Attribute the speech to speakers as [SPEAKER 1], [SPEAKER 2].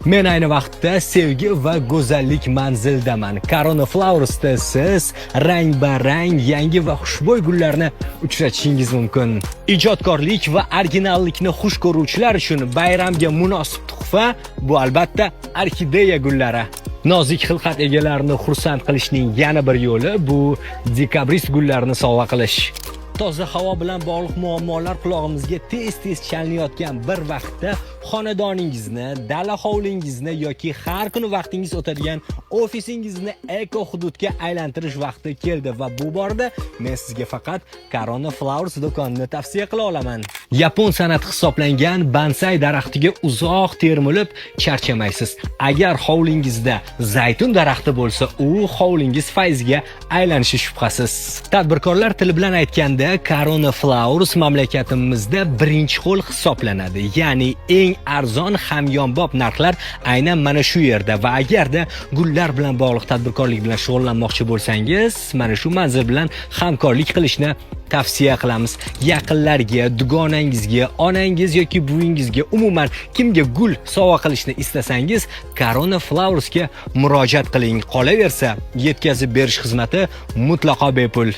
[SPEAKER 1] Men ayni vaqtda sevgi va go'zallik manzildaman. Corona Flowers'da siz rang-barang, yangi va xushbo'y gullarni uchratishingiz mumkin. Ijodkorlik va originallikni xush ko'ruvchilar uchun bayramga munosib tuhfa bu albatta orxideya gullari. Nozik xilqat egalarini xursand qilishning yana bir yo'li bu dekabrist gullarni sovg'a qilish. Toza havo bilan bog'liq muammolar qulog'imizga tez-tez chalinayotgan bir vaqtda xonadoningizni, dala hovlingizni yoki har kuni vaqtingiz o'tadigan ofisingizni eko hududga aylantirish vaqti keldi va bu borada men sizga faqat Corona Flowers do'konini tavsiya qila olaman. Yapon san'ati hisoblangan bonsai daraxtiga uzoq termilib charchamaysiz. Agar hovlingizda zaytun daraxti bo'lsa, u hovlingiz fayziga aylanishi shubhasiz. Tadbirkorlar tili bilan aytganda Corona Flowers mamlakatimizda birinchi qo'l hisoblanadi. Ya'ni eng arzon hamyonbop narxlar aynan mana shu yerda va agarda gullar bilan bog'liq tadbirkorlik bilan shug'ullanmoqchi bo'lsangiz, mana shu manzil bilan hamkorlik qilishni tavsiya qilamiz. Yaqinlarga, dugonangizga, onangiz yoki buvingizga, umuman kimga gul sovg'a qilishni istasangiz, Corona Flowers'ga murojaat qiling. Qolaversa, yetkazib berish xizmati mutlaqo bepul.